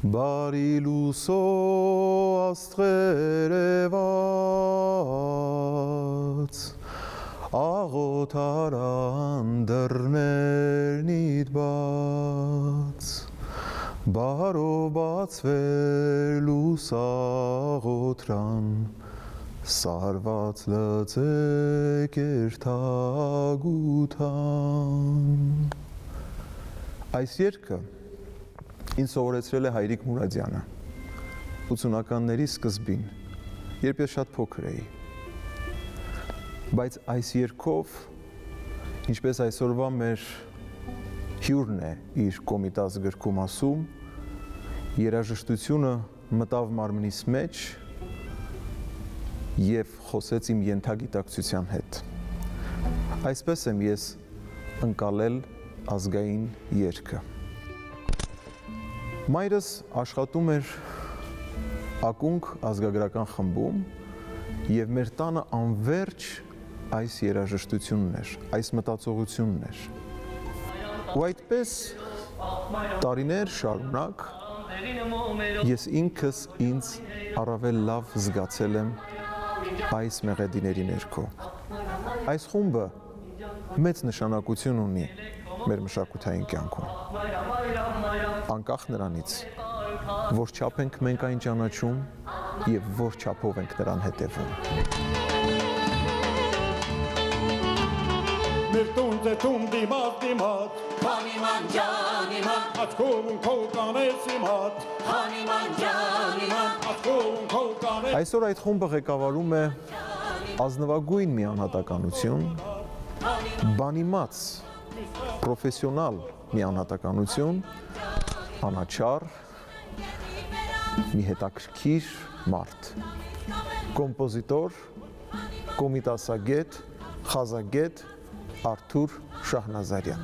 Բարի լուսո աստղերևաց, աղոթարան դռներն իդ բաց, բարով բացվեր լուսաղոթրան, սարված լծեք երթագութան։ Այս երգը ինձ սովորեցրել է Հայրիկ Մուրադյանը 80-ականների սկզբին, երբ ես շատ փոքր էի։ Բայց այս երգով, ինչպես այսօրվա մեր հյուրն է իր Կոմիտաս գրքում ասում, երաժշտությունը մտավ մարմնիս մեջ և խոսեց իմ ենթագիտակցության հետ։ Այսպես եմ ես ընկալել ազգային երգը։ Մայրս աշխատում էր ակունք ազգագրական խմբում և մեր տանը անվերջ այս երաժշտությունն էր, այս մտածողությունն էր։ Ու այդպես տարիներ շարունակ ես ինքս ինձ առավել լավ զգացել եմ այս մեղեդիների ներքո։ Այս խումբը մեծ նշանակություն ունի մեր մշակութային կյանքում։ Անկախ նրանից, որ չափ ենք մենք այն ճանաչում և որ չափով ենք նրան հետևում։ Մեր տունդ է տուն դիմաց դիմաց, Հանիման ջան իման, աչքով ու քով կանես իմ հատ, Հանիման ջան իման, աչքով ու քով կանես։ Այսօր այդ խումբը ղեկավարում է ազնվագույն մի անհատականություն, բանիմաց, պրոֆեսիոնալ մի անհատականություն, անաչառ, մի հետաքրքիր մարդ, կոմպոզիտոր, կոմիտասագետ, խազագետ Արթուր Շահնազարյան։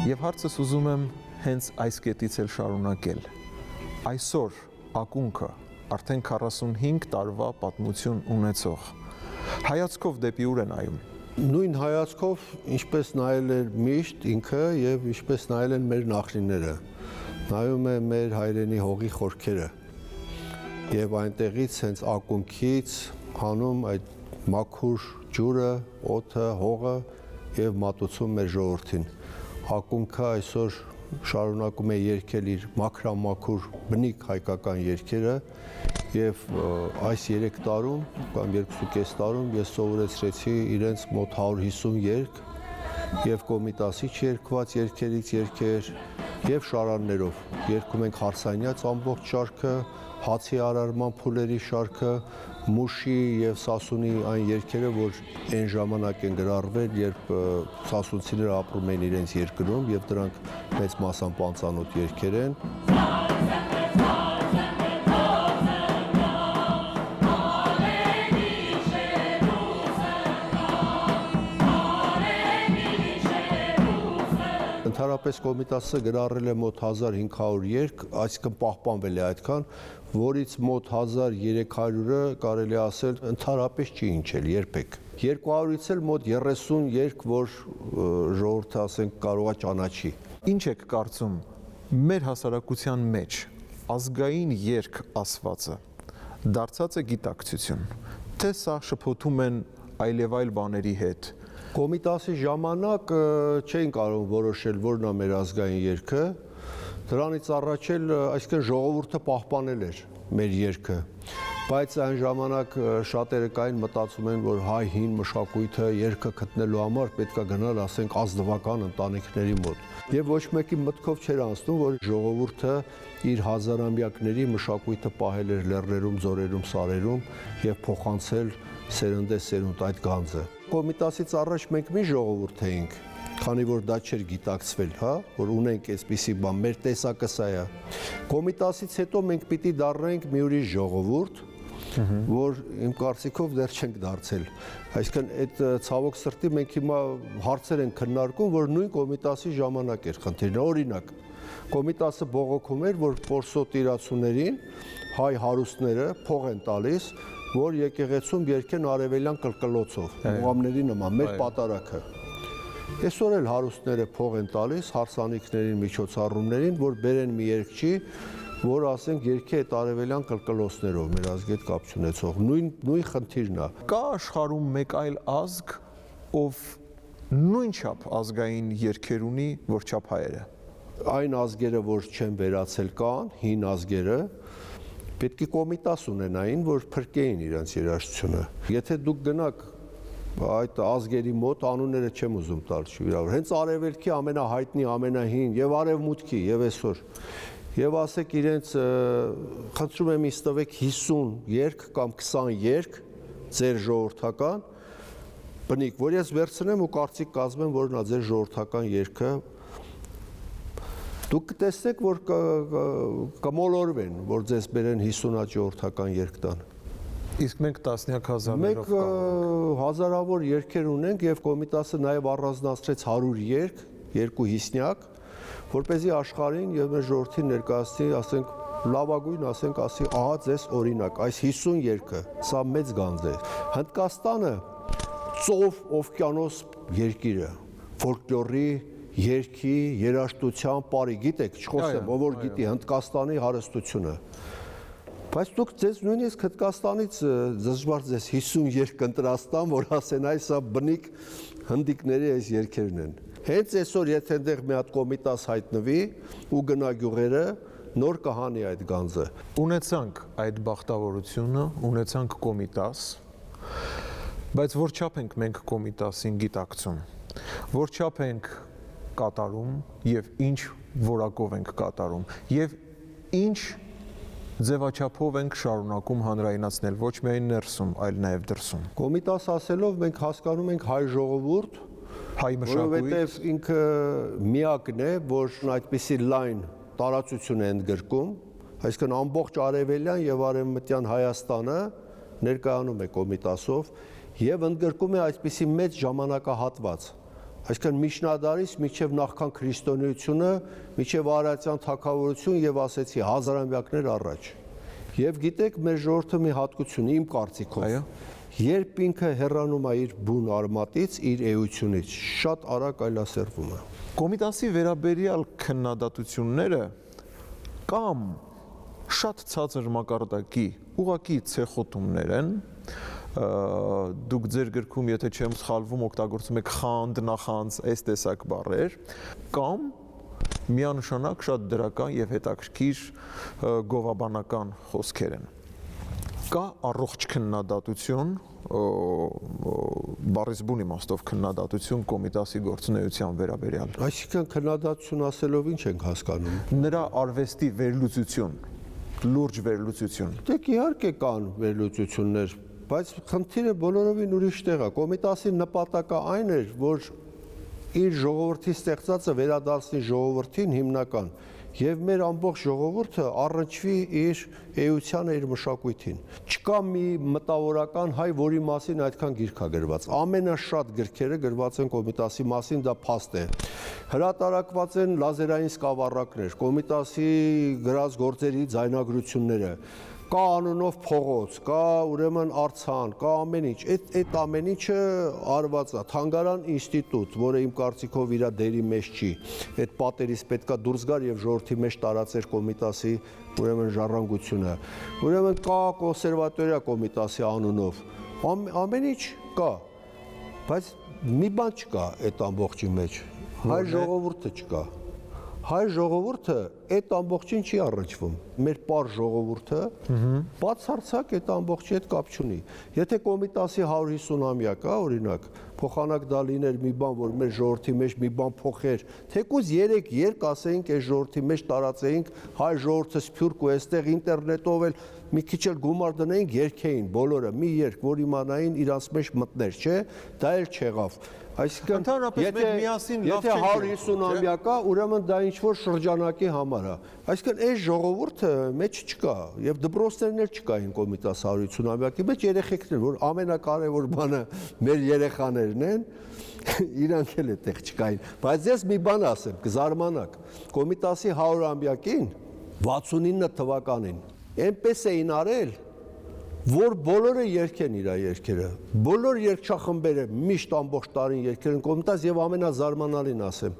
Եվ հարցս ուզում եմ հենց այս կետից էլ շարունակել։ Այսօր ակունքը արդեն 45 տարվա պատմություն ունեցող հայացքով դեպի ուր է նայում։ Նույն հայացքով, ինչպես նայել էր միշտ ինքը և ինչպես նայել են մեր նախնիները, նայում է մեր հայրենի հողի խորքերը և այնտեղից հենց ակունքից հանում այդ մաքուր ջուրը, օդը, հողը և մատուցում մեր ժողովրդին։ Ակունքը այսօր շարունակում է երգել իր մաքրամաքուր բնիկ հայկական երգերը և այս 3 տարում կամ 2.5 տարում ես սովորեցրեցի իրենց մոտ 150 երգ և Կոմիտասից երգված երգերից երգեր և շարաններով։ Երգում ենք հարսանյաց ամբողջ շարքը, հացի արարման փուլերի շարքը, մուշի և սասունի այն երգերը, որ այն ժամանակ են գրառվել, երբ սասունցիները ապրում են իրենց երկրում և դրանք մեծ մասամբ անծանոթ երգեր են։ Ընդհանրապես Կոմիտասը գրառել է մոտ 1500 երգ, այսինքն պահպանվել է այդքան, որից մոտ 1300-ը կարելի է ասել ընդհանրապես չի հնչել երբեք։ 200-ից էլ մոտ 30 երգ, որ ժողովուրդը ասենք կարող է ճանաչի։ Ինչ եք կարծում, մեր հասարակության մեջ ազգային երգ ասվածը դարձած է գիտակցություն, թե սա շփոթում են այլ և այլ բաների հետ։ Կոմիտասի ժամանակ չէին կարող որոշել որն է մեր ազգային երգը, դրանից առաջ էլ այսինքն ժողովուրդը պահպանել էր մեր երգը, բայց այն ժամանակ շատերը կային մտածում են, որ հայ հին մշակույթը երգը գտնելու համար պետք է գնալ, ասենք, ազնվական ընտանիքների մոտ։ Եվ ոչ մեկի մտքով չէր անցնում, որ ժողովուրդը իր հազարամյակների մշակույթը պահել էր լեռներում, ձորերում, սարերում և փոխանցել սերնդեսերունդ այդ գանձը։ Կոմիտասից առաջ մենք մի ժողովուրդ էինք, քանի որ դա չէր գիտակցվել, որ ունենք այսպիսի բան, մեր տեսակը սա է։ Կոմիտասից հետո մենք պիտի դառնանք մի ուրիշ ժողովուրդ, որ իմ կարծիքով դեռ չենք դարձել։ Այսինքն այդ ցավոք սրտի մենք հիմա հարցեր ենք քննարկում, որ նույն Կոմիտասի ժամանակ էր խնդիրը։ Օրինակ, Կոմիտասը բողոքում էր, որ պորսոտիրացուներին հայ հարուստները փող են տալիս, որ եկեղեցում երգեն արևելյան կլկլոցով, մուղամների նման, մեր պատարագը։ Այսօր էլ հարուստները փող են տալիս հարսանիքներին, միջոցառումներին, որ բերեն մի երգչի, որ ասենք երգի այդ արևելյան կլկլոցներով մեր ազգի հետ կապ չունեցող, նույն խնդիրն է։ Կա աշխարհում մեկ այլ ազգ, ով նույնչափ ազգային երգեր ունի, որչափ հայերը։ Այն ազգերը, որ չեն վերացել կան, հին ազգերը, պետք է կոմիտաս ունենային, որ փրկեին իրենց երաժշտությունը։ Եթե դուք գնաք այդ ազգերի մոտ, անունները չեմ ուզում տալ շվիրավոր, հենց արևելքի ամենահայտնի, ամենահին եւ արևմուտքի եւ այսօր եւ ասեք իրենց խնդրում եմ ինձ տվեք 50 երգ կամ 20 երգ ձեր ժողովրդական բնիկ, որ ես վերցնեմ ու կարծիք կազմեմ, որ նա ձեր ժողովրդական երգը դուք կտեսնեք, որ կմոլորվեն, որ ձեզ բերեն 50 ժողովրդական երգ տան։ Իսկ մենք տասնյակ հազարներով Մենք հազարավոր երգեր ունենք եւ կոմիտասը նաեւ առանձնացրեց 100 երգ, 250, որպեսզի աշխարհին եւ մեր ժողովրդին ներկայացնի, ասենք, լավագույն, ասենք, ասի, ահա ձեզ օրինակ, այս 50 երգը, սա մեծ գանձ է։ Հնդկաստանը ծով օվկիանոս երկիրը, ֆոլկլորի, երգի, երաժշտության, բարի, գիտեք, չխոսեմ, ով որ գիտի Հնդկաստանի հարստությունը։ Բայց դուք ձեզ նույնիսկ Հնդկաստանից դժվար ձեզ 50 երգ ընտրաստան, որ ասեն այս սա բնիկ հնդիկների այս երգերն են։ Հենց այսօր եթե այնտեղ մի հատ կոմիտաս հայտնվի ու գնա գյուղերը, նոր կհանի այդ գանձը։ Ունեցանք այդ բախտավորությունը, ունեցանք կոմիտաս, բայց որչափ ենք մենք կոմիտասին գիտակցում, որչափ ենք կատարում եւ ինչ որակով ենք կատարում եւ ինչ ձևաչափով ենք շարունակում հանրայնացնել ոչ միայն ներսում, այլ նաև դրսում։ Կոմիտաս ասելով մենք հասկանում ենք հայ ժողովուրդ, հայ մշակույթ, որովհետև ինքը միակն է, որ այդպիսի լայն տարածություն է ընդգրկում, այսինքն ամբողջ արևելյան եւ արևմտյան Հայաստանը ներկայանում է կոմիտասով եւ ընդգրկում է այսպիսի մեծ ժամանակահատված։ Այսինքն միջնադարից մինչև նախքան քրիստոնեությունը, մինչև արարատյան թագավորություն եւ ասեցի հազարամյակներ առաջ։ Եվ գիտեք, մեր ժողովրդը մի հատկություն իմ կարծիքով, երբ ինքը հեռանում է իր բուն արմատից, իր էությունից, շատ արագ այլասերվում է։ Կոմիտասի վերաբերյալ քննադատությունները կամ շատ ցածր մակարդակի ուղղակի ցեխոտումներ են, դուք ձեր գրքում, եթե չեմ սխալվում, օգտագործում եք խանդ, նախանձ, այս տեսակ բառեր, կամ միանշանակ շատ դրական եւ հետաքրքիր գովաբանական խոսքեր են։ Կա առողջ քննադատություն, բառից բուն իմաստով քննադատություն կոմիտասի գործունեության վերաբերյալ։ Այսինքն քննադատություն ասելով ինչ ենք հասկանում։ Նրա արվեստի վերլուծություն, լուրջ վերլուծություն։ Դեք իհարկե կան վերլուծություններ, բայց խնդիրը բոլորովին ուրիշ տեղ է։ Կոմիտասի նպատակը այն էր, որ իր ժողովրդի ստեղծածը վերադարձնի ժողովրդին հիմնական եւ մեր ամբողջ ժողովուրդը առնչվի իր էությանը, իր մշակույթին։ Չկա մի մտավորական հայ, որի մասին այդքան գիրք է գրված։ Ամենաշատ գրքերը գրված են Կոմիտասի մասին, դա փաստ է։ Հրատարակված են լազերային սկավառակներ, Կոմիտասի գրած գործերի ձայնագրությունները։ Կա անունով փողոց, կա ուրեմն արձան, կա ամեն ինչ։ Այդ ամեն ինչը արված է։ Թանգարան ինստիտուտ, որը իմ կարծիքով իր դերի մեջ չի։ Այդ պատերից պետքա դուրս գար եւ ժողովրդի մեջ տարածեր Կոմիտասի ուրեմն ժառանգությունը։ Ուրեմն կա կոնսերվատորիա Կոմիտասի անունով։ Ամեն ինչ կա։ Բայց մի բան չկա այդ ամբողջի մեջ։ Հայ ժողովուրդը չկա։ Հայ ժողովուրդը այդ ամբողջին չի առնչվում։ Մեր պար ժողովուրդը բացարձակ այդ ամբողջի հետ կապ չունի։ Եթե Կոմիտասի 150-ամյակա, օրինակ, փոխանակ դա լիներ մի բան, որ մեր ժողովրդի մեջ մի բան փոխեր, թեկուզ 3 երկ ասեինք այս ժողովրդի մեջ տարածեինք, հայ ժողովուրդը սփյուռք ու այստեղ ինտերնետով էլ մի քիչ էլ գումար դնեինք, երգեին բոլորը, մի երկ, որ իմանային իրանց մեջ մտներ, չէ՞, դա էլ չեղավ։ Այսինքն, եթե 150-ամյակա, ուրեմն դա ինչ-որ շրջանակի համար է։ Այսինքն, այս ժողովուրդը հարթը մեջ չկա եւ դպրոցներն էլ չկային Կոմիտաս 150-ամյակի մեջ երեխեքներ, որ ամենակարևոր բանը մեր երեխաներն են, իրանք էլ այդտեղ չկային։ Բայց ես մի բան ասեմ, կզարմանաք, Կոմիտասի 100-ամյակին 69 թվականին այնպես էին արել, որ բոլորը երգեն իր երգերը, բոլոր երգչախմբերը միշտ ամբողջ տարին երգել են Կոմիտաս եւ ամենազարմանալին ասեմ,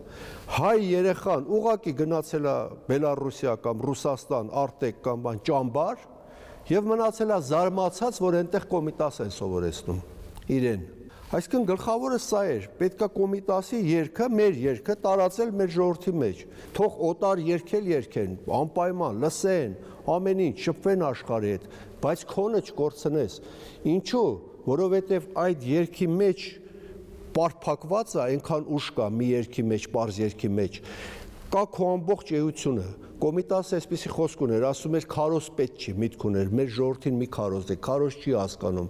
հայ երեխան ուղակի գնացել է Բելառուսիա կամ Ռուսաստան, Արտեկ կամ բան ճամբար եւ մնացել է զարմացած, որ այնտեղ Կոմիտաս են սովորեցնում իրեն։ Այսինքն գլխավորը սա էր, պետքա Կոմիտասի երգը, մեր երգը տարածել մեր ժողովրդի մեջ։ Թող օտար երգեն, անպայման լսեն, ամեն ինչ շփվեն աշխարհի հետ, բայց քոնը չկորցնես։ Ինչու՞, որովհետև այդ երգի մեջ պարփակված է, այնքան ուժ կա մի երգի մեջ, པարզ երգի մեջ։ Կա քո ամբողջ էությունը։ Կոմիտասը այսպեսի խոսք ուներ, ասում էր քարոզ պետք չի, միտք ուներ, մեր ժողովրդին մի քարոզ է, քարոզ չի հասկանում։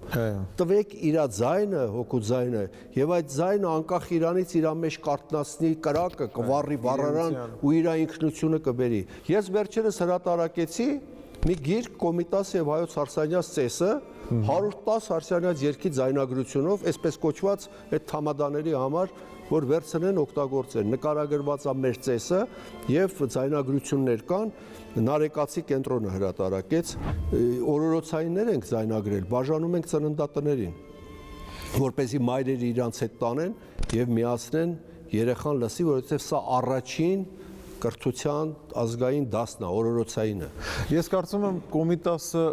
Տվեք իր ձայնը, հոգու ձայնը, եւ այդ ձայնը անկախ իրանից իր մեջ կարտնացնի կրակը, կվառի վառարան ու իր ինքնությունը կբերի։ Ես վերջերս հրատարակեցի մի գիրք Կոմիտաս եւ Հայոց Հարսանյաց ծեսը 110 հարսանյաց երգի ձայնագրությունով, այսպես կոչված այդ թամադաների համար, որ վերցնեն օգտագործեն, նկարագրված է մեր ծեսը եւ ձայնագրություններ կան, Նարեկացի կենտրոնը հրատարակեց, օրորոցայիններ ենք ձայնագրել, բաժանում ենք ծննդատներին, որպեսզի մայրերը իրանց հետ տանեն եւ միացնեն երեխան լսի, որովհետեւ սա առաջին կրթության ազգային դասն է, օրորոցայինը։ Ես կարծում եմ Կոմիտասը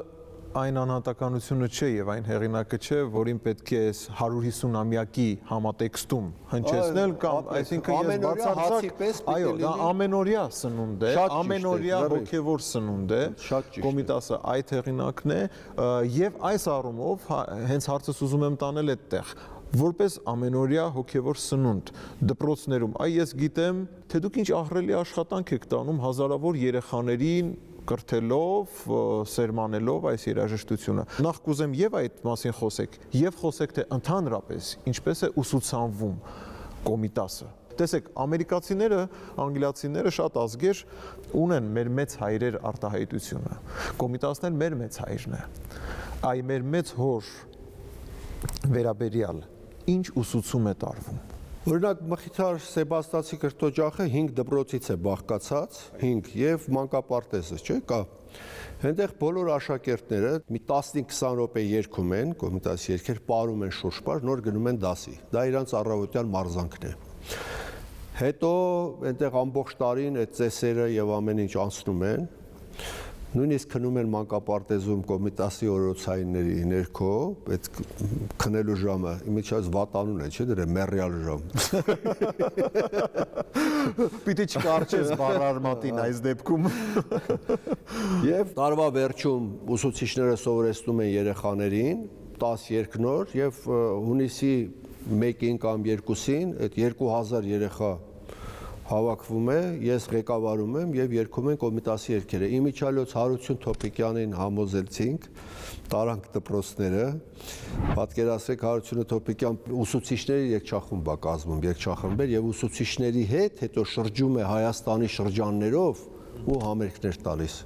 այն անհատականությունը չէ եւ այն հեղինակը չէ, որին պետք է 150-ամյակի համատեքստում հնչեցնել կամ այսինքն ես բացարձակ, այո, դա ամենօրյա սնունդ է, ամենօրյա հոգեվոր սնունդ է, Կոմիտասը այդ հեղինակն է եւ այս առումով հենց հարցս ուզում եմ տանել այդտեղ որպես ամենօրյա հոգևոր սնունդ դպրոցներում ես գիտեմ թե դուք ինչ ահռելի աշխատանք եք տանում հազարավոր երեխաներին կրթելով, սերմանելով այս երաժշտությունը։ Նախ կուզեմ եւ այդ մասին խոսեք, եւ խոսեք թե ընդհանրապես ինչպես է ուսուցանվում Կոմիտասը։ Տեսեք, ամերիկացիները, անգլիացիները շատ ազգեր ունեն մեր մեծ հայրեր արտահայտությունը։ Կոմիտասն էլ մեր մեծ հայրն է։ Այ մեր մեծ հոր վերաբերյալ ինչ ուսուցում է տարվում։ Օրինակ Մխիթար Սեբաստացի կրթօջախը 5 դպրոցից է բաղկացած, 5 եւ մանկապարտեզը, չէ՞, կա։ Այնտեղ բոլոր աշակերտները մի 15-20 րոպե երգում են, Կոմիտասի երգեր պարում են շուրջպար, նոր գնում են դասի։ Դա իրանց առավոտյան մարզանքն է։ Հետո այնտեղ ամբողջ տարին այդ ծեսերը եւ ամեն ինչ անցնում են։ Նույնիսկ քնում են մանկապարտեզում Կոմիտասի օրորոցայինների ներքո, այդ քնելու ժամը, իմիջիայլոց վատանուն է, չէ՞ դրա մեռյալ ժամ։ Պիտի չկարճես բառարմատին այս դեպքում։ Եվ տարվա վերջում ուսուցիչները սովորեցնում են երեխաներին 10 երկնոր եւ հունիսի 1-ին կամ 2-ին այդ 2000 երեխա հավաքվում է, ես ղեկավարում եմ եւ երգում են Կոմիտասի երգերը։ Իմիջիայլոց Հարություն Թոփիկյանին համոզեցինք, տարանք դպրոցները, պատկերացրեք Հարությունը Թոփիկյան ուսուցիչների երգչախումբ է կազմում, երգչախմբեր եւ ուսուցիչների հետ հետո շրջում է Հայաստանի շրջաններով ու համերգներ տալիս,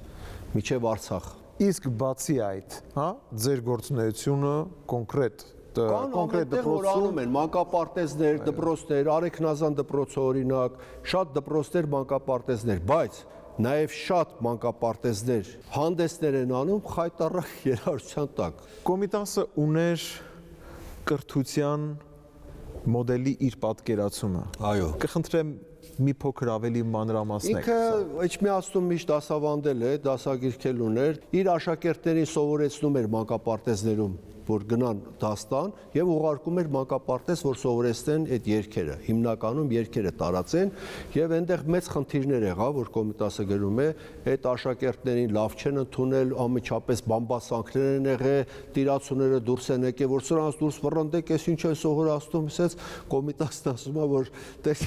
միջև Արցախ։ Իսկ բացի այդ, հա, ձեր գործունեությունը կոնկրետ կոնկրետ դպրոցում են մանկապարտեզներ, դպրոցներ, Արեքնազան դպրոցը օրինակ, շատ դպրոցներ, մանկապարտեզներ, բայց նաև շատ մանկապարտեզներ հանդեսներ են անում խայտառակ երաժշտության տակ։ Կոմիտասը ուներ կրթության մոդելի իր պատկերացումը։ Այո։ Կխնդրեմ մի փոքր ավելի մանրամասնեք։ Ինքը Էջմիածնում միշտ դասավանդել է, դասագրքել ուներ, իր աշակերտներին սովորեցնում էր մանկապարտեզներում, որ գնան դաստան եւ ուղարկում էր մանկապարտեզ, որ սովորեցնեն այդ երգերը, հիմնականում երգերը տարածեն եւ այնտեղ մեծ խնդիրներ եղավ, որ Կոմիտասը գրում է, այդ աշակերտներին լավ չեն ընդունել, անմիջապես բամբասանքներ են եղել, տիրացուները դուրս են եկել, որ սրանց դուրս վռնդեք, ես ինչ են սովորացնում, ասես Կոմիտասն ասում է, որ դες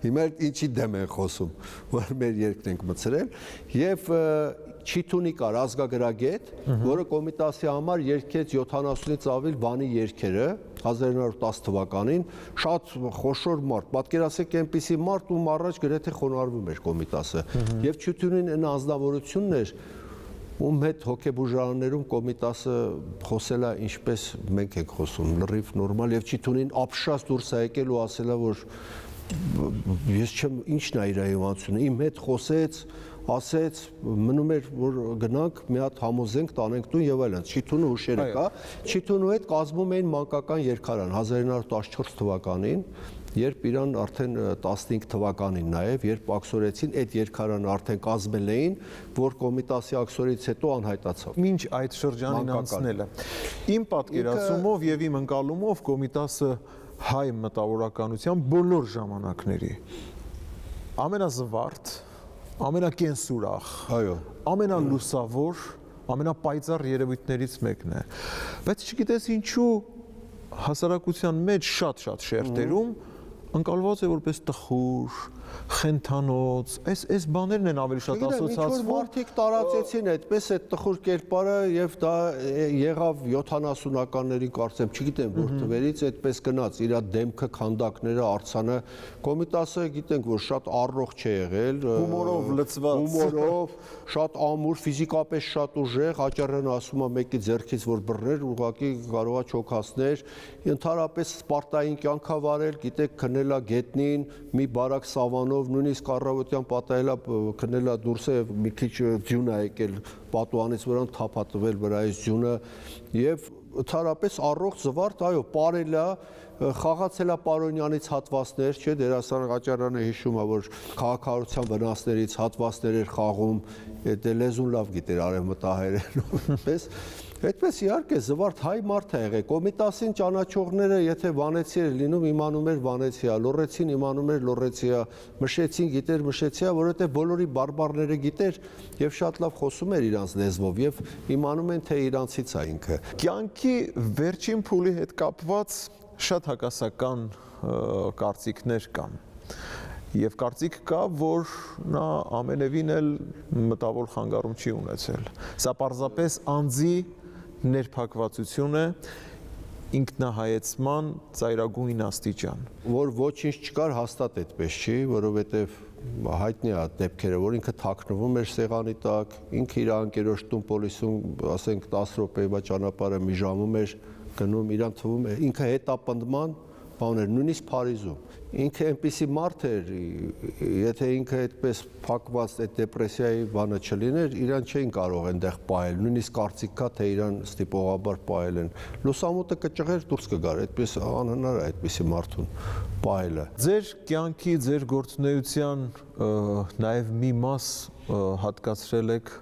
հիմա ինչի դեմ են խոսում, որ մեր երգն ենք մցրել եւ Չիթունի կար ազգագրագետ, որը կոմիտասի համար երգեց 70-ից ավելի բանի երգերը 1910 թվականին, շատ խոշոր մարդ, պատկերացրեք այնպիսի մարդ, ում առաջ գրեթե խոնարհվում էր կոմիտասը, եւ Չիթունին այն անձնավորությունն էր, ում հետ հոգեբուժարաններում կոմիտասը խոսելա ինչպես մենք ենք խոսում, լրիվ նորմալ, եւ Չիթունին ապշած դուրս է եկել ու ասելա, որ ես չեմ, ինչն է իր իմանությունը, իմ հետ խոսեց, ասեց, մնում էր որ գնանք մի հատ համոզենք տանենք տուն եւ այլն։ Չիթունը հուշերը կա, Չիթունու հետ կազմում էին մանկական երգարան 1914 թվականին, երբ իրան արդեն 15 թվականին նաեւ, երբ աքսորեցին, այդ երգարանը արդեն կազմել էին, որ կոմիտասի աքսորից հետո անհայտացավ։ Մինչ այդ շրջանին անցնելը։ Իմ պատկերացումով եւ իմ ընկալումով կոմիտասը հայ մտավորականության բոլոր ժամանակների ամենազվարթ, ամենակենսուրախ, այո, ամենալուսավոր, ամենապայծառ երևույթներից մեկն է։ Բայց չգիտես ինչու հասարակության մեջ շատ շերտերում ընկալված է որպես տխուր, խենթանոց, այս բաներն են ավելի շատ ասոցացվում։ Մարդիկ տարածեցին այդպես այդ տխուր կերպարը եւ դա եղավ 70-ականներին կարծեմ, չգիտեմ որ թվերից այդպես գնաց, իր դեմքը, քանդակները, արձանը, կոմիտասը գիտենք որ շատ առողջ է եղել, հումորով լցված, հումորով, շատ ամուր, ֆիզիկապես շատ ուժեղ, հաճարեն ասում է մեկի ձեռքից որ բռներ, ուղղակի կարողա չոքացներ, ընդհանրապես սպարտային կյանք ա վարել, գիտեք քնելա գետնին, մի բարակ սավանով, նույնիսկ առավոտյան պատահելա քնելա դուրս է մի քիչ ձյուն ա եկել պատուհանից վրան թափատվել վրայից ձյունը եւ ընդհանրապես առողջ զվարթ, այո, ապարելա, խաղացելա Պարոնյանից հատվածներ, չէ, դերասան Ղաճարյանը հիշում է, որ քաղաքականության վնասներից հատվածներ էր խաղում, դե լեզուն լավ գիտեր արևմտահայերեն, այդպես իհարկե զվարթ հայ մարդ է եղել, կոմիտասին ճանաչողները, եթե վանեցի էր լինում, իմանում էր վանեցիա, լոռեցին իմանում էր լոռեցիա, մշեցին գիտեր մշեցիա, որովհետև բոլորի բարբառները գիտեր եւ շատ լավ խոսում էր իրանց լեզվով եւ իմանում են թե իրանցից է ինքը։ Կյանքի վերջին փուլի հետ կապված շատ հակասական կարծիքներ կան։ Եվ կարծիք կա, որ նա ամենևին էլ մտավոր խանգարում չի ունեցել։ Սա պարզապես անձի ներփակվածություն է, ինքնահայեցման ծայրագույն աստիճան։ Որ ոչինչ չկար հաստատ այդպես չի, որովհետև հայտնի է դեպքերը, որ ինքը թաքնվում էր սեղանի տակ, ինքը իր անկերոջ տուն պոլիսում, ասենք 10 րոպեվա ճանապարհը մի ժամում էր գնում, իրան թվում է, ինքը հետապնդման բաներ, նույնիսկ Փարիզում։ Ինքը այնպիսի մարդ էր, եթե ինքը այդպես փակված այդ դեպրեսիայի բանը չլիներ, իրան չէին կարող այնտեղ պահել, նույնիսկ կարծիք կա, թե իրան ստիպողաբար պահել են։ Լուսամուտը կճղեր դուրս կգար, այդպես անհնար է այդպիսի մարդուն պահելը։ Ձեր կյանքի, ձեր գործունեության նաև մի մաս հատկացրել եք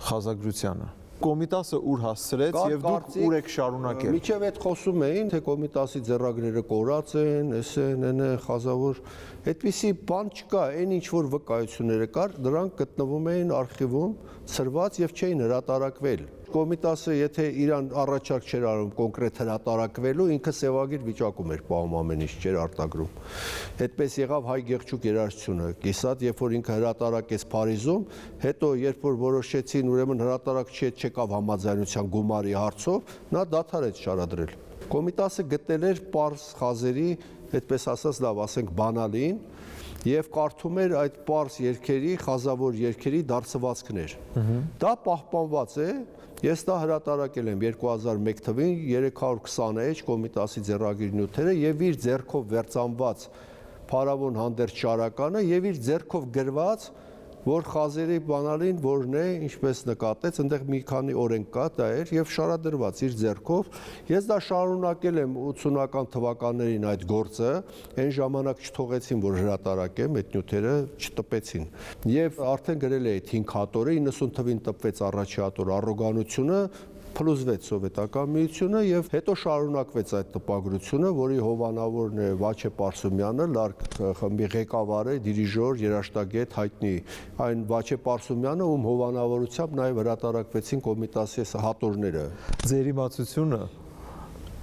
խազագրությանը։ Կոմիտասը ուր հասցրեց եւ դուք ուր եք շարունակել։ Միջև այդ խոսում էին, թե կոմիտասի ձեռագրերը կորած են, էսեն, խազավոր, այդպիսի բան չկա, այն ինչ որ վկայությունները կար, դրանք գտնվում էին արխիվում, ցրված եւ չէին հրատարակվել։ Կոմիտասը եթե իրան առաջարկ չէր արում կոնկրետ հրատարակվելու, ինքը սևագիր վիճակում էր պահում ամեն ինչ չէր արտագրում։ Այդպես եղավ հայ գեղչուկ երաժշտությունը, կիսատ, երբ որ ինքը հրատարակեց Փարիզում, հետո երբ որ որոշեցին ուրեմն հրատարակչի հետ չեկավ համաձայնության գումարի հարցով, նա դադարեց շարադրել։ Կոմիտասը գտել էր պարզ խազերի, այդպես ասած լավ, ասենք բանալին, եւ կարդում էր այդ պարզ երգերի, խազավոր երգերի դարձվածքներ։ Դա պահպանված է, ես դա հրատարակել եմ 2001 թվին 320 էջ կոմիտասի ձեռագիր նյութերը եւ իր ձեռքով վերծանված փարավոն հանդերձ շարականը եւ իր ձեռքով գրված որ խազերի բանալին որն է, ինչպես նկատեց, այնտեղ մի քանի օրենք կա, դա էր եւ շարադրված իր ձեռքով։ Ես դա շարունակել եմ 80-ական թվականներին այդ գործը, այն ժամանակ չթողեցին, որ հրատարակեմ այդ նյութերը, չտպեցին։ Եվ արդեն գրել էի 5 հատորը, 90 թվին տպվեց առաջի հատորը առոգանությունը, փլուզվեց սովետական միությունը եւ հետո շարունակվեց այդ տպագրությունը, որի հովանավորն է Վաչե Պարսումյանը, լարկ խմբի ղեկավար է, դիրիժոր, երաժշտագետ, հայտնի այն Վաչե Պարսումյանը, ում հովանավորությամբ նաեւ հրատարակվեցին կոմիտասի հատորները։ Ձեր իմացությունը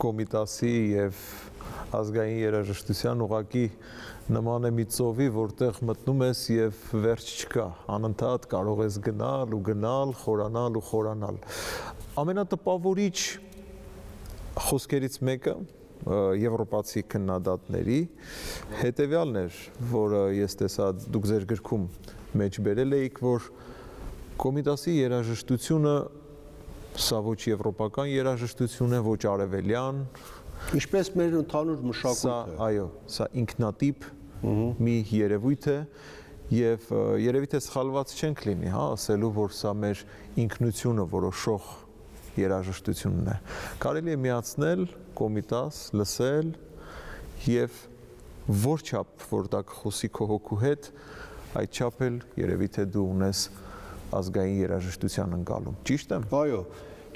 կոմիտասի եւ ազգային երաժշտության ուղակի նման է մի ծովի, որտեղ մտնում ես եւ վերջ չկա, անընդհատ կարող ես գնալ ու գնալ, խորանալ ու խորանալ։ Ամենատպավորիչ խոսքերից մեկը եվրոպացի քննադատների հետևյալն էր, որը ես տեսա դուք ձեր գրքում մեջ բերել էիք, որ Կոմիտասի երաժշտությունը սա ոչ եվրոպական երաժշտություն է, ոչ արևելյան, Ինչպես մեր ընդհանուր մշակույթը։ Այո, սա ինքնատիպ մի երևույթ է եւ երևի թե սխալված չենք լինի, հա, ասելու, որ սա մեր ինքնությունը որոշող երաժշտությունն է։ Կարելի է միացնել Կոմիտաս, լսել եւ որ չափ որ դա խոսի քո հոգու հետ, այդ չափ էլ երևի թե դու ունես ազգային երաժշտության ընկալում։ Ճիշտ եմ։ Այո,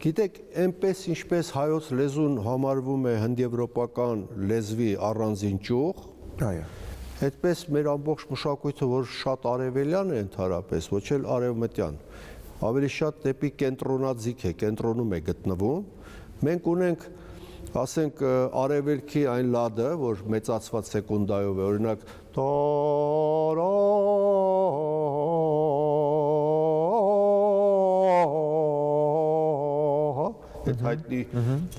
գիտեք, այնպես ինչպես հայոց լեզուն համարվում է հնդեվրոպական լեզվի առանձին ճյուղ, Այո։ այդպես մեր ամբողջ մշակույթը, որ շատ արևելյան է ընդհանրապես, ոչ էլ արևմտյան, ավելի շատ դեպի կենտրոնաձիգ է, կենտրոնում է գտնվում։ Մենք ունենք, ասենք, արևելքի այն լադը, որ մեծացված սեկունդայով է, օրինակ այդ հայտնի,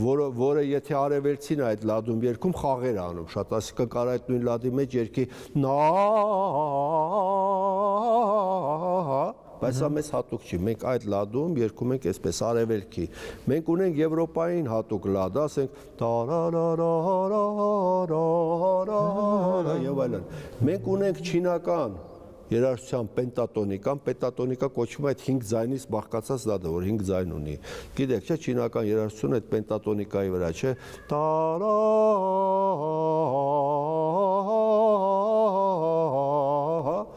որը եթե արևելցին այդ լադում երգում խաղեր անում, շատ ասիկա կար այդ նույն լադի մեջ երգի բայց սա մեզ հատուկ չի, մենք այդ լադում երգում ենք այսպես արևելքի, մենք ունենք Եվրոպային հատուկ լադ, ասենք եւ այլն, մենք ունենք չինական երաժշտության պենտատոնիկան, պենտատոնիկա կոչվում է այդ 5 ձայնից բաղկացած լադը, որ 5 ձայն ունի։ Գիտեք, չէ, չինական երաժշտությունը այդ պենտատոնիկայի վրա, չէ,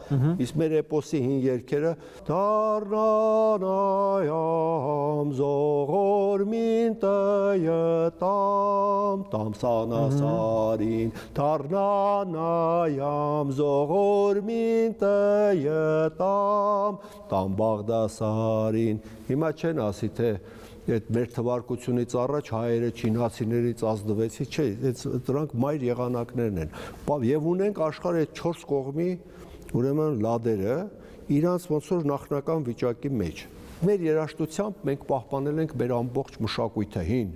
իսկ մեր էպոսի հին երգերը դառնանայամ զողորմին տյտամ տամսանասարին դառնանայամ զողորմին տյտամ տամ Բաղդասարին հիմա չեն ասի թե այդ մեր թվարկությունից առաջ հայերը չինացիներից ազդվեցի, չէ, դրանք մայր եղանակներն են։ Եվ ունենք աշխարհի այդ 4 կողմի ուրեմն լադերը իրանց ոնց որ նախնական վիճակի մեջ։ Մեր երաժշտությամբ մենք պահպանել ենք մեր ամբողջ մշակույթը հին,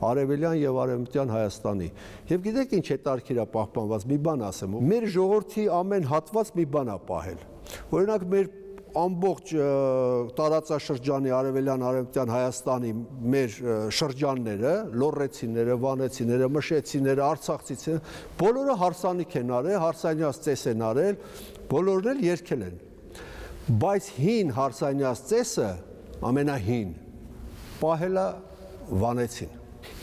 արևելյան եւ արևմտյան Հայաստանի։ Եվ գիտեք ինչ հետարքիր է պահպանված, մի բան ասեմ, մեր ժողովրդի ամեն հատված մի բան է պահել։ Օրինակ մեր ամբողջ տարածաշրջանի արևելյան արևմտյան Հայաստանի մեր շրջանները, լոռեցիները, վանեցիները, մշեցիները, արցախցիները, բոլորը հարսանիք են արել, հարսանյաց ծես են արել, բոլորն էլ երգել են։ Բայց հին հարսանյաց ծեսը ամենահին պահել է վանեցին։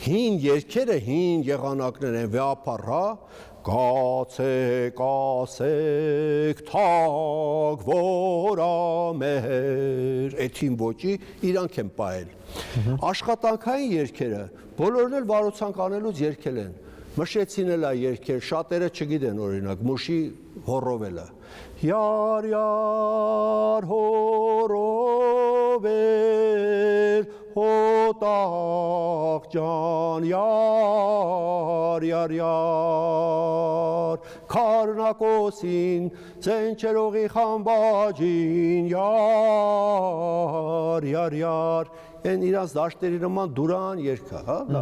Հին երգերը, հին եղանակներ են վեապար, հա, Գացեք, ասեք, թակ, որ ամեր, այդ հին ոճի իրանք են պահել։ Աշխատանքային երգերը, բոլորն էլ վարուցանք անելուց երգել են։ Մշեցին էլ է երգեր, շատերը չգիտեն օրինակ, մուշի հոռովելը։ Յար հոռովել, հոտակ ջան, յար, քարնակոսին, ծենչերողի խամբաջին, յար, են իրանց դաշտերի նման դուրան երգը, հա, դա։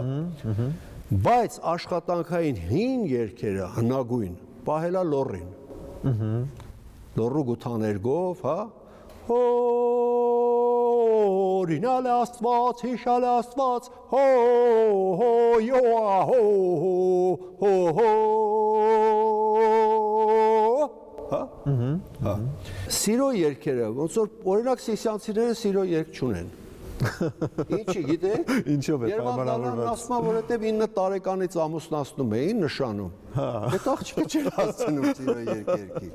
Բայց աշխատանքային հին երգերը հնագույն պահելա լոռին։ Լոռու գութաներգով, հա, օրինալ Աստված, հիշալ Աստված, հո, յոա, հո, հա։ Սիրո երգերը, ոնց որ օրինակ սիսյանցիները սիրո երգ չունեն։ Ինչի գիտեք։ Ինչով է պայմանավորված։ Ասում որ հետև 9 տարեկանից ամուսնացնում էին նշանում։ Այդ աղջիկը չէր հասցնում սիրո երգերքի։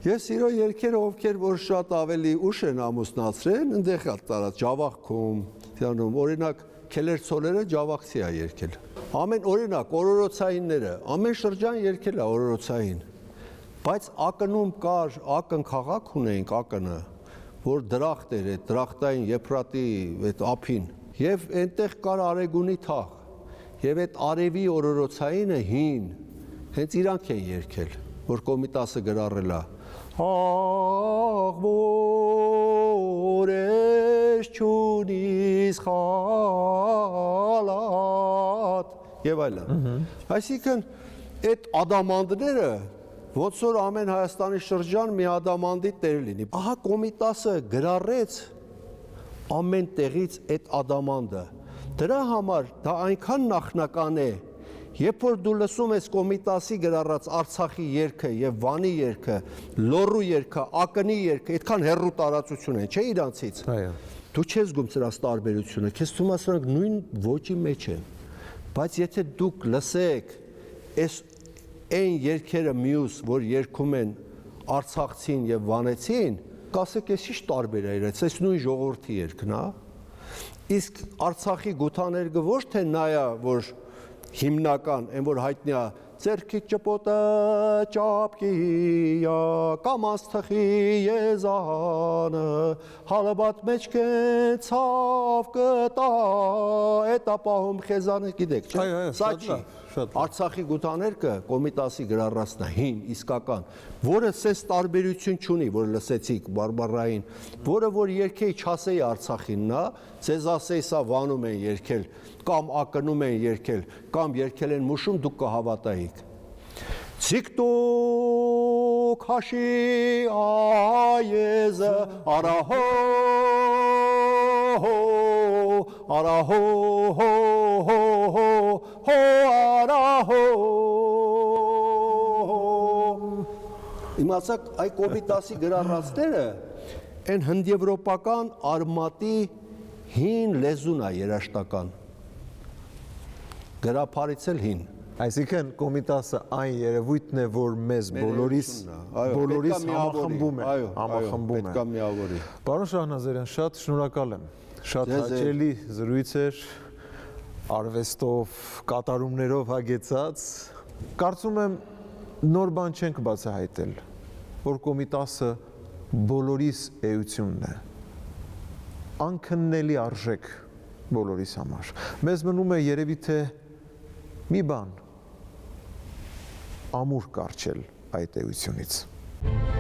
Ես սիրո երգերը ովքեր որ շատ ավելի ուշ են ամուսնացրել, այնտեղ է տարած Ջավախքում, դիանում օրինակ Քելերցոլերը Ջավախցի է երգել։ Ամեն օրինակ օրորոցայինները, ամեն շրջան երգել է օրորոցային։ Բայց ակնում կար, ակն քաղաք ունեինք ակնը, որ դրախտ էր, այդ դրախտային Եփրատի այդ ափին, եւ այնտեղ կար Արեգունի թաղ։ Եվ այդ արևի օրորոցայինը հին հենց իրանք են երգել, որ Կոմիտասը գրառել է։ Աղ որ ես չունիս խալատ եւ այլն։ Այսինքն այդ ադամանդները ոնց որ ամեն Հայաստանի շրջան մի ադամանդի տեր լինի։ Ահա Կոմիտասը գրառեց ամեն տեղից այդ ադամանդը։ Դրա համար դա այնքան նախնական է, երբ որ դու լսում ես Կոմիտասի գրառած Արցախի երգը եւ Վանի երգը, Լոռու երգը, Ակնի երգը, այդքան հեռու տարածություն են, չէ՞ իրանցից։ Այո։ Դու չես զգում սրանց տարբերությունը, քեզ թվում է սրանք նույն ոճի մեջ են։ Բայց եթե դուք լսեք այս այն երգերը մյուս, որ երգում են արցախցին եւ վանեցին, կասեք, ես ի՞նչ տարբեր է իրենց, այս նույն ժողովրդի երգն է։ Իսկ Արցախի գութաներգը ոչ թե նա է, որ հիմնական, այն որ հայտնի է, ձերքի ճպոտը ճապկիա, կամ աստխի եզանը, հալբատ մեջքեն ցավ կտա, էտ ապահում խեզանը, գիտեք, չէ՞։ Սա չի։ Արցախի գութաներգը Կոմիտասի գրառածն է, հին, իսկական, որը սես տարբերություն չունի, որ լսեցիք բարբառային, որը որ երգեի չասեի Արցախին նա, ձեզ ասեի սա Վանում են երգել, կամ Ակնում են երգել, կամ երգել են Մուշում, դուք կհավատայիք։ Ցիկտուկ հաշի այեզը արահո արահո արահո Իմացաք այ Կոմիտասի գրառածները այն հնդեվրոպական արմատի հին լեզուն է երաշտական գրափարից էլ հին Այսինքն Կոմիտասը այն երևույթն է, որ մեզ բոլորիս համախմբում է, պետք է միավորի։ Պարոն Շահնազարյան, շատ շնորհակալ եմ։ Շատ հաճելի զրույց էր, արվեստով, կատարումներով հագեցած։ Կարծում եմ նոր բան չենք բացահայտել, որ Կոմիտասը բոլորիս էությունն է։ Անքննելի արժեք բոլորիս համար։ Մեզ մնում է երևի թե մի բան ամուր կարճել այդ էությունից։